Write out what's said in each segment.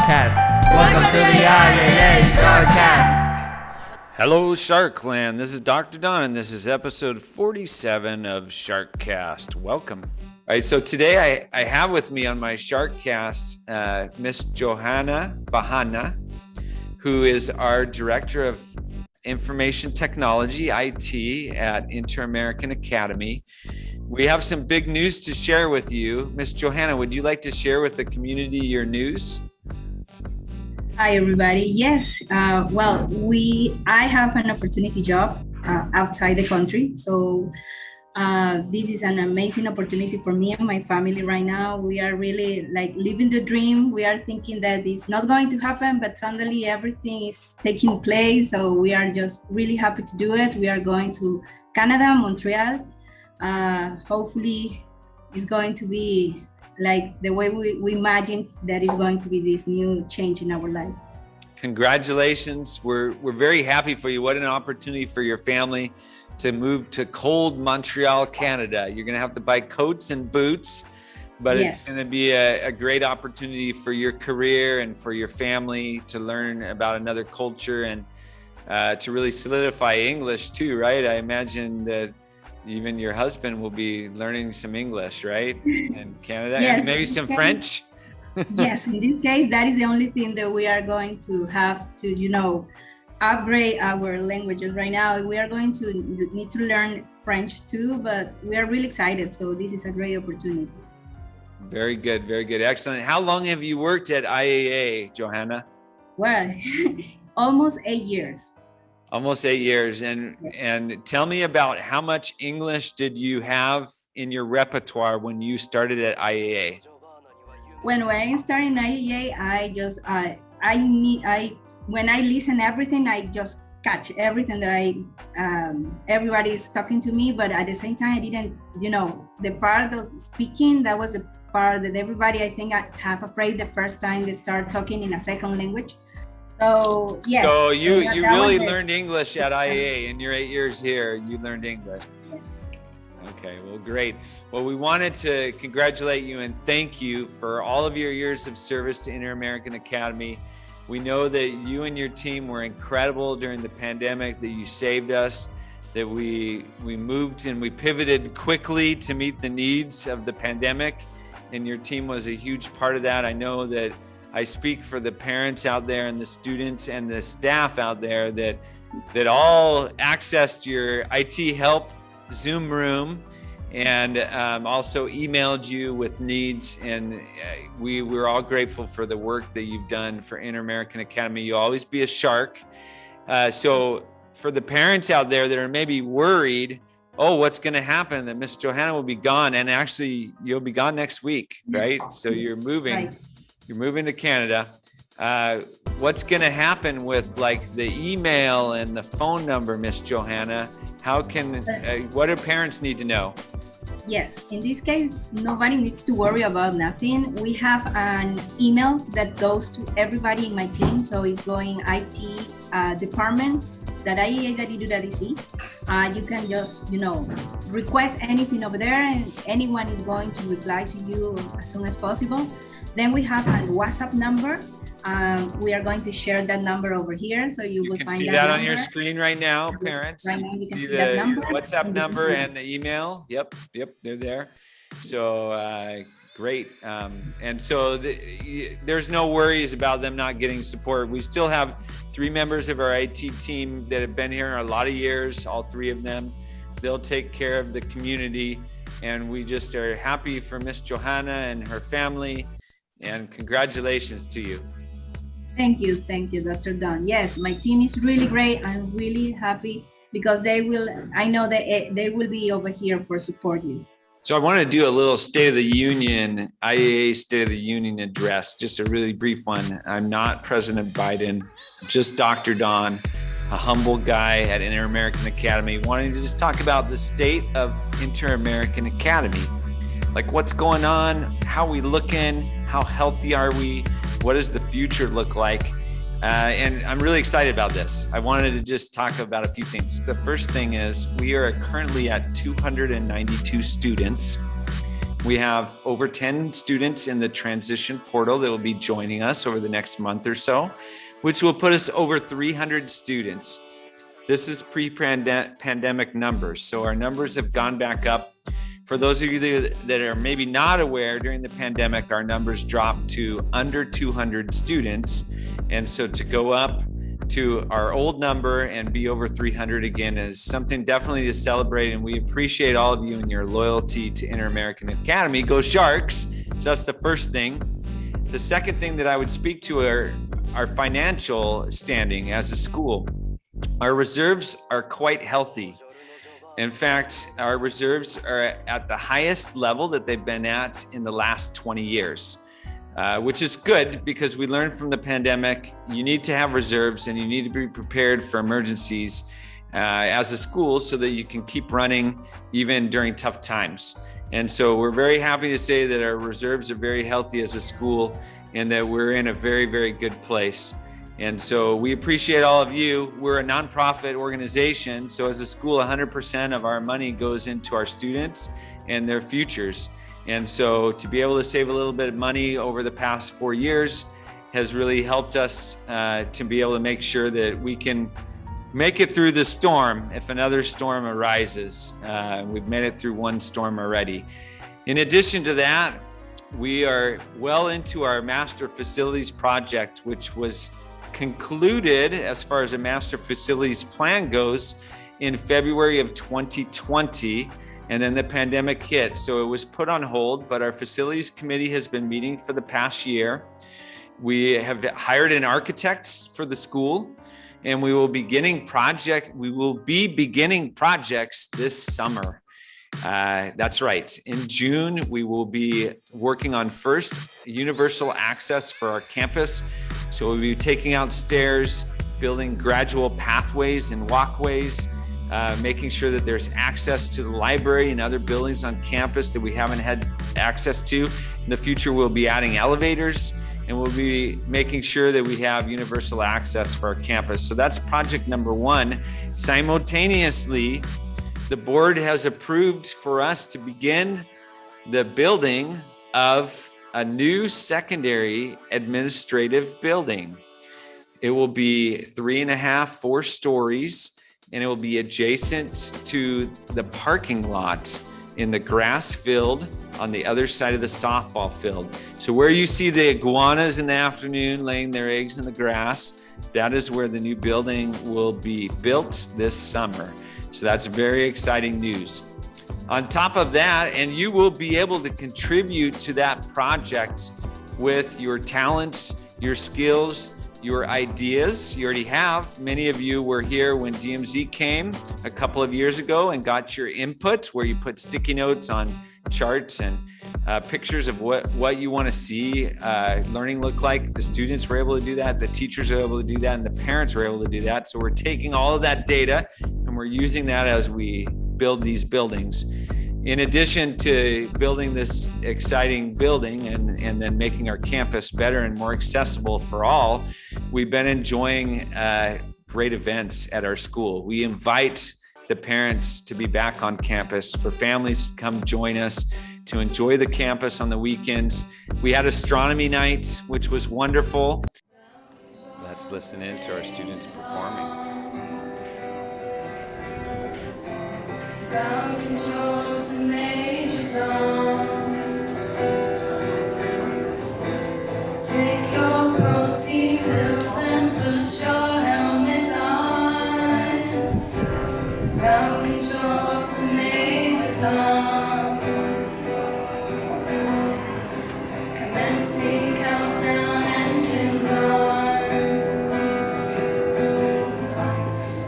Sharkast. Welcome to the IAA Sharkast. Hello, Sharkland. This is Dr. Don, and this is episode 47 of Sharkast. Welcome. All right, so today I have with me on my Sharkast Miss Johanna Bahana, who is our Director of Information Technology, IT, at Inter-American Academy. We have some big news to share with you. Miss Johanna, would you like to share with the community your news? Hi, everybody. Yes, I have an opportunity job outside the country. So this is an amazing opportunity for me and my family right now. We are really like living the dream. We are thinking that it's not going to happen, but suddenly everything is taking place. So we are just really happy to do it. We are going to Canada, Montreal. Hopefully it's going to be like the way we imagine that is going to be this new change in our life. Congratulations. We're very happy for you. What an opportunity for your family to move to cold Montreal, Canada. You're going to have to buy coats and boots, but Yes. It's going to be a great opportunity for your career and for your family to learn about another culture and to really solidify English too, right? I imagine that even your husband will be learning some English, right? In Canada, Yes, and maybe some okay. French. Yes, in this case, that is the only thing that we are going to have to, upgrade our languages right now. We are going to need to learn French too, but we are really excited. So this is a great opportunity. Very good, very good. Excellent. How long have you worked at IAA, Johanna? Well, almost 8 years. Almost 8 years. And tell me about how much English did you have in your repertoire when you started at IAA? When I started in IAA, when I listen everything, I just catch everything that everybody is talking to me, but at the same time, I didn't, the part of speaking, that was the part that everybody, I think, have afraid the first time they start talking in a second language. So, yes. So you really learned English at IAA in your 8 years here. You learned English. Yes. Okay, well, great. Well, we wanted to congratulate you and thank you for all of your years of service to Inter-American Academy. We know that you and your team were incredible during the pandemic, that you saved us, that we moved and we pivoted quickly to meet the needs of the pandemic, and your team was a huge part of that. I know that I speak for the parents out there and the students and the staff out there that all accessed your IT help Zoom room and also emailed you with needs, and we're all grateful for the work that you've done for Inter-American Academy. You'll always be a shark. So for the parents out there that are maybe worried, oh, what's going to happen, that Miss Johanna will be gone, and actually you'll be gone next week, right? So you're moving. Right. You're moving to Canada. What's going to happen with like the email and the phone number, Miss Johanna? What do parents need to know? Yes, in this case, nobody needs to worry about nothing. We have an email that goes to everybody in my team. So it's going IT department.iaa.edu.ec. You can just, request anything over there, and anyone is going to reply to you as soon as possible. Then we have a WhatsApp number. We are going to share that number over here, so you will find see that on your screen right now, parents. Right now you can see the that number. WhatsApp number and the email. Yep, they're there. So great. And so there's no worries about them not getting support. We still have 3 members of our IT team that have been here a lot of years, all 3 of them. They'll take care of the community, and we just are happy for Miss Johanna and her family, and congratulations to you. Thank you, Dr. Don. Yes, my team is really great. I'm really happy because I know that they will be over here for support you. So I want to do a little State of the Union, IAA State of the Union address, just a really brief one. I'm not President Biden, just Dr. Don, a humble guy at Inter-American Academy, wanting to just talk about the state of Inter-American Academy. Like what's going on, how we looking, how healthy are we, what does the future look like? And I'm really excited about this. I wanted to just talk about a few things. The first thing is we are currently at 292 students. We have over 10 students in the transition portal that will be joining us over the next month or so, which will put us over 300 students. This is pre-pandemic numbers, so our numbers have gone back up. For those of you that are maybe not aware, during the pandemic, our numbers dropped to under 200 students. And so to go up to our old number and be over 300 again is something definitely to celebrate. And we appreciate all of you and your loyalty to Inter-American Academy. Go Sharks! So that's the first thing. The second thing that I would speak to are our financial standing as a school. Our reserves are quite healthy. In fact, our reserves are at the highest level that they've been at in the last 20 years, which is good because we learned from the pandemic, you need to have reserves and you need to be prepared for emergencies as a school so that you can keep running even during tough times. And so we're very happy to say that our reserves are very healthy as a school and that we're in a very, very good place. And so we appreciate all of you. We're a nonprofit organization. So as a school, 100% of our money goes into our students and their futures. And so to be able to save a little bit of money over the past 4 years has really helped us to be able to make sure that we can make it through the storm if another storm arises. We've made it through one storm already. In addition to that, we are well into our master facilities project, which was concluded as far as a master facilities plan goes in February of 2020, and then the pandemic hit. So it was put on hold, but our facilities committee has been meeting for the past year. We have hired an architect for the school, and we will be beginning projects this summer. That's right. In June, we will be working on first universal access for our campus. So we'll be taking out stairs, building gradual pathways and walkways, making sure that there's access to the library and other buildings on campus that we haven't had access to. In the future, we'll be adding elevators and we'll be making sure that we have universal access for our campus. So that's project number one. Simultaneously, the board has approved for us to begin the building of a new secondary administrative building. It will be 3.5, 4 stories, and it will be adjacent to the parking lot in the grass field on the other side of the softball field. So where you see the iguanas in the afternoon laying their eggs in the grass, that is where the new building will be built this summer. So that's very exciting news. On top of that, and you will be able to contribute to that project with your talents, your skills, your ideas. You already have. Many of you were here when DMZ came a couple of years ago and got your input, where you put sticky notes on charts and pictures of what you want to see learning look like. The students were able to do that, the teachers were able to do that, and the parents were able to do that. So we're taking all of that data and we're using that as we build these buildings. In addition to building this exciting building and then making our campus better and more accessible for all, we've been enjoying great events at our school. We invite the parents to be back on campus, for families to come join us, to enjoy the campus on the weekends. We had astronomy night, which was wonderful. Let's listen in to our students performing. Ground control to Major Tom. Take your protein pills and put your helmet on. Ground control to Major Tom. Commencing countdown, engines on.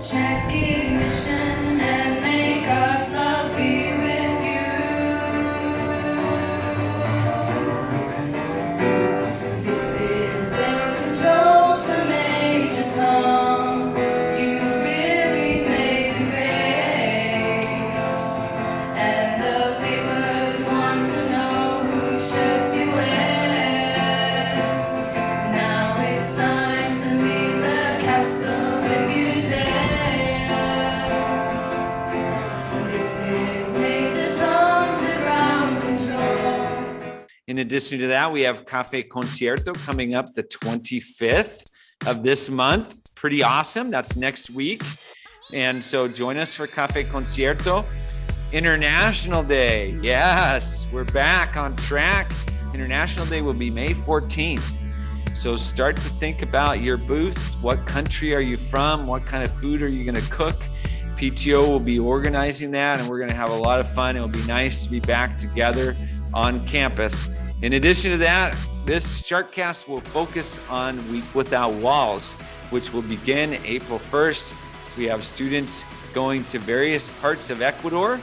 Check ignition and may God's love be with you. This is ground control to Major Tom. You really made the grade, and the In addition to that, we have 𝗃𝗡𝗂𝗂 Concierto coming up the 25th of this month. Pretty awesome. That's next week. And so join us for 𝗃𝗡𝗂𝗂 Concierto. International Day. Yes, we're back on track. International Day will be May 14th. So start to think about your booths. What country are you from? What kind of food are you going to cook? PTO will be organizing that, and we're going to have a lot of fun. It'll be nice to be back together on campus. In addition to that, this Sharkast will focus on Week Without Walls, which will begin April 1st. We have students going to various parts of Ecuador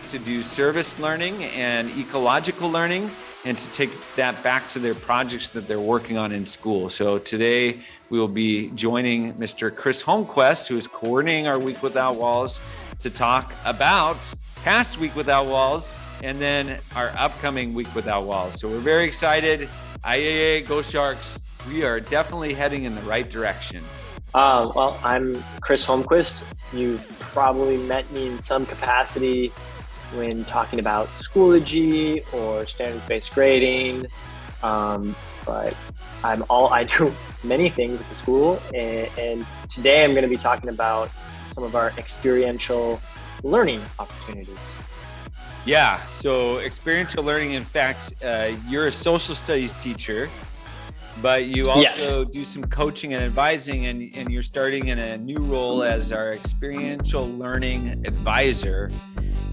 to do service learning and ecological learning, and to take that back to their projects that they're working on in school. So today we will be joining Mr. Chris Holmquist, who is coordinating our Week Without Walls, to talk about past Week Without Walls and then our upcoming Week Without Walls. So we're very excited. IAA, go Sharks. We are definitely heading in the right direction. Well, I'm Chris Holmquist. You've probably met me in some capacity when talking about Schoology or standards-based grading, but I do many things at the school, and today I'm going to be talking about some of our experiential learning opportunities. Yeah, so experiential learning, in fact, you're a social studies teacher, but you also do some coaching and advising, and you're starting in a new role as our experiential learning advisor.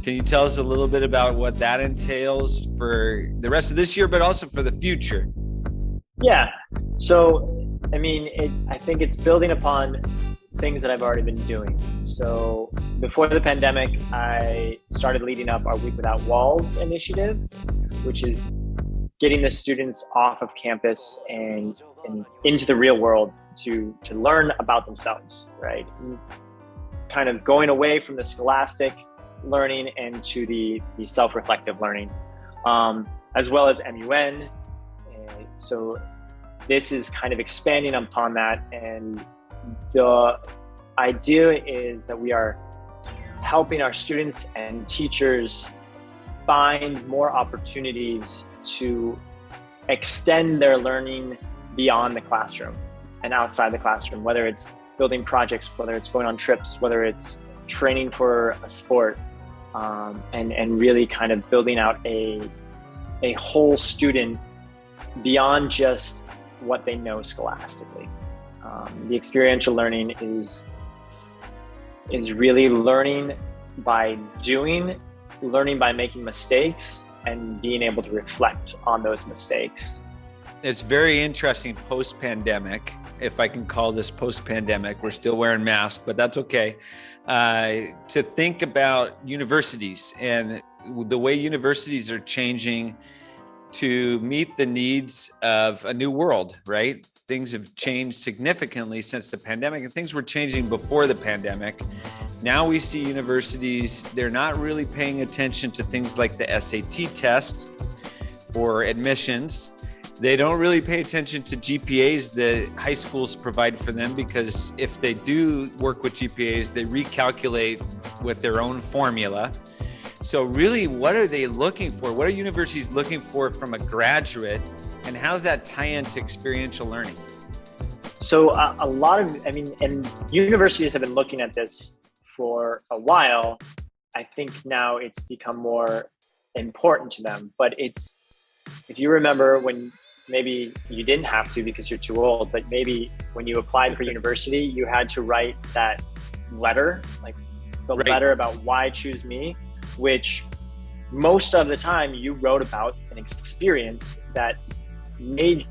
Can you tell us a little bit about what that entails for the rest of this year, but also for the future? Yeah. So, I think it's building upon things that I've already been doing. So before the pandemic, I started leading up our Week Without Walls initiative, which is getting the students off of campus and into the real world to learn about themselves, right? Kind of going away from the scholastic learning and to the self-reflective learning, as well as MUN. So this is kind of expanding upon that, and the idea is that we are helping our students and teachers find more opportunities to extend their learning beyond the classroom and outside the classroom, whether it's building projects, whether it's going on trips, whether it's training for a sport, and really kind of building out a whole student beyond just what they know scholastically. The experiential learning is really learning by doing, learning by making mistakes, and being able to reflect on those mistakes. It's very interesting post-pandemic, if I can call this post-pandemic. We're still wearing masks, but that's okay. To think about universities and the way universities are changing to meet the needs of a new world, right? Things have changed significantly since the pandemic, and things were changing before the pandemic. Now we see universities, they're not really paying attention to things like the SAT test for admissions. They don't really pay attention to GPAs that high schools provide for them, because if they do work with GPAs, they recalculate with their own formula. So really, what are they looking for? What are universities looking for from a graduate, and how's that tie into experiential learning? So a lot of, and universities have been looking at this for a while. I think now it's become more important to them, but if you remember when maybe you didn't have to because you're too old, but maybe when you applied for university, you had to write that letter, like the letter about why choose me, which most of the time you wrote about an experience that made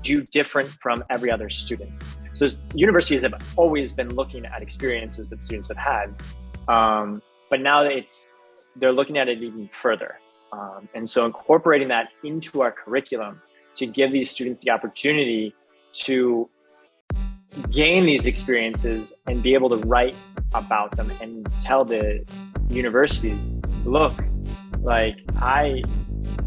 you different from every other student. So universities have always been looking at experiences that students have had, but now they're looking at it even further. And so incorporating that into our curriculum to give these students the opportunity to gain these experiences and be able to write about them and tell the universities, look, like I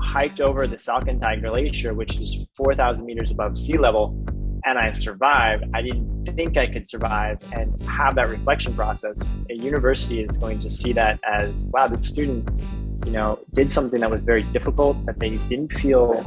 hiked over the 𝗃𝗏𝗃 Glacier, which is 4,000 meters above sea level, and I survived. I didn't think I could survive, and have that reflection process. A university is going to see that as, wow, the student, did something that was very difficult, that they didn't feel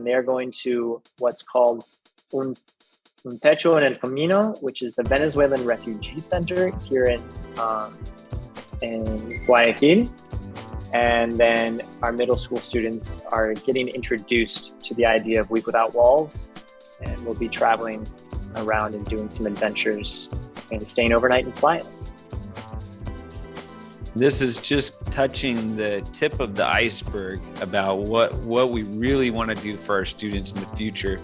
and they're going to what's called 𝗘𝗱𝗂𝗰 en el Camino, which is the Venezuelan refugee center here in Guayaquil. And then our middle school students are getting introduced to the idea of Week Without Walls, and we'll be traveling around and doing some adventures and staying overnight in playas. This is just touching the tip of the iceberg about what we really want to do for our students in the future.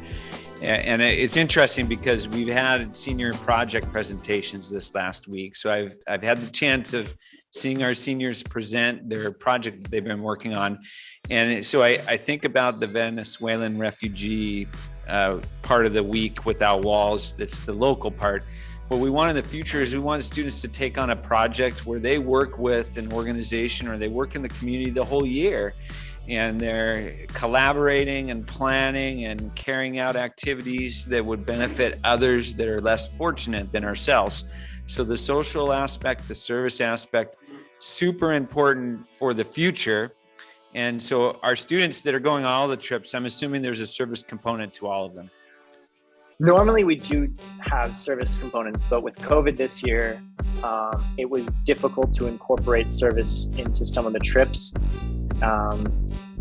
And it's interesting because we've had senior project presentations this last week. So I've had the chance of seeing our seniors present their project that they've been working on. And so I think about the Venezuelan refugee part of the week without walls. That's the local part. What we want in the future is we want students to take on a project where they work with an organization or they work in the community the whole year, and they're collaborating and planning and carrying out activities that would benefit others that are less fortunate than ourselves. So the social aspect, the service aspect, super important for the future. And so our students that are going on all the trips, I'm assuming there's a service component to all of them. Normally we do have service components, but with COVID this year, it was difficult to incorporate service into some of the trips. For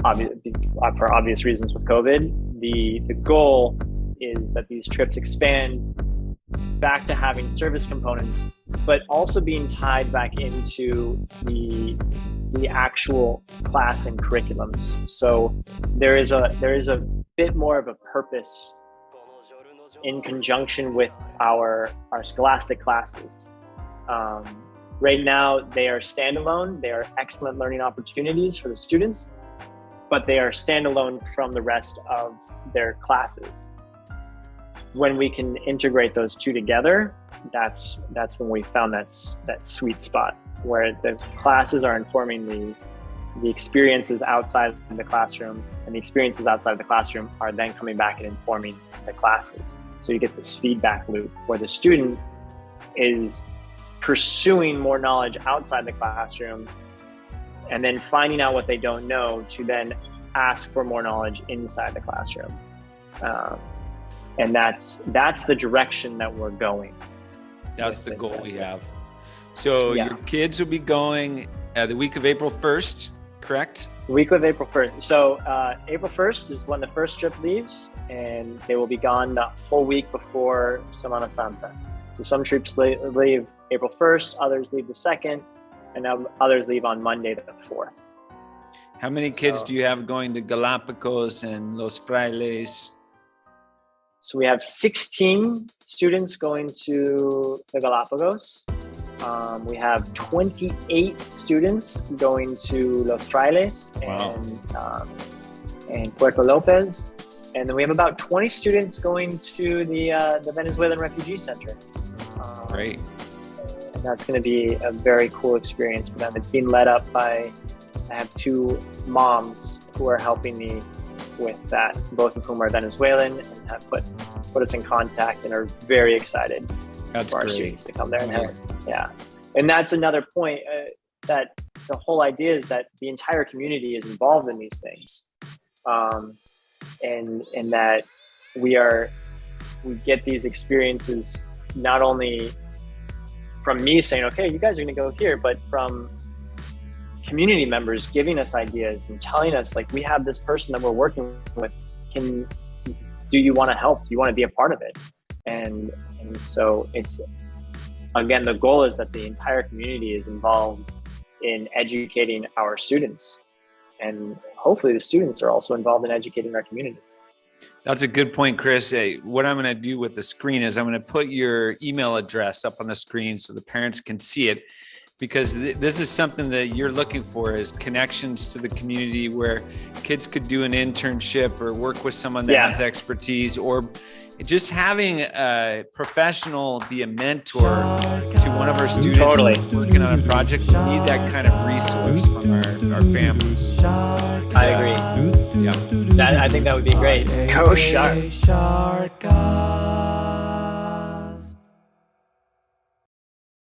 obvious reasons with COVID, the goal is that these trips expand back to having service components, but also being tied back into the actual class and curriculums. So there is a bit more of a purpose in conjunction with our scholastic classes. Right now, they are standalone. They are excellent learning opportunities for the students, but they are standalone from the rest of their classes. When we can integrate those two together, that's when we found that sweet spot where the classes are informing the experiences outside of the classroom, and the experiences outside of the classroom are then coming back and informing the classes. So you get this feedback loop where the student is pursuing more knowledge outside the classroom and then finding out what they don't know to then ask for more knowledge inside the classroom. And that's the direction that we're going. That's the goal we have. So your kids will be going the week of April 1st, correct? The week of April 1st. So April 1st is when the first trip leaves, and they will be gone the whole week before Semana Santa. So some trips leave April 1st, others leave the 2nd, and others leave on Monday the 4th. How many kids do you have going to Galapagos and Los Frailes? So we have 16 students going to the Galapagos. We have 28 students going to Los Frailes and 𝗃𝗄𝗂𝗃𝗄𝗃. And then we have about 20 students going to the Venezuelan Refugee Center. Great. And that's going to be a very cool experience for them. It's being led up by, I have 2 moms who are helping me with that, both of whom are Venezuelan and have put us in contact and are very excited for our students to come there and have. Yeah. And that's another point that the whole idea is that the entire community is involved in these things. And that we get these experiences not only from me saying, okay, you guys are going to go here, but from community members giving us ideas and telling us, like, we have this person that we're working with. Do you want to help? Do you want to be a part of it? And so it's, again, the goal is that the entire community is involved in educating our students. And hopefully the students are also involved in educating our community. That's a good point, Chris. Hey, what I'm going to do with the screen is I'm going to put your email address up on the screen so the parents can see it, because this is something that you're looking for, is connections to the community where kids could do an internship or work with someone that has expertise, or just having a professional be a mentor to one of our students working on a project. We need that kind of resource from our families. I agree. Yeah. I think that would be great. Go Shark.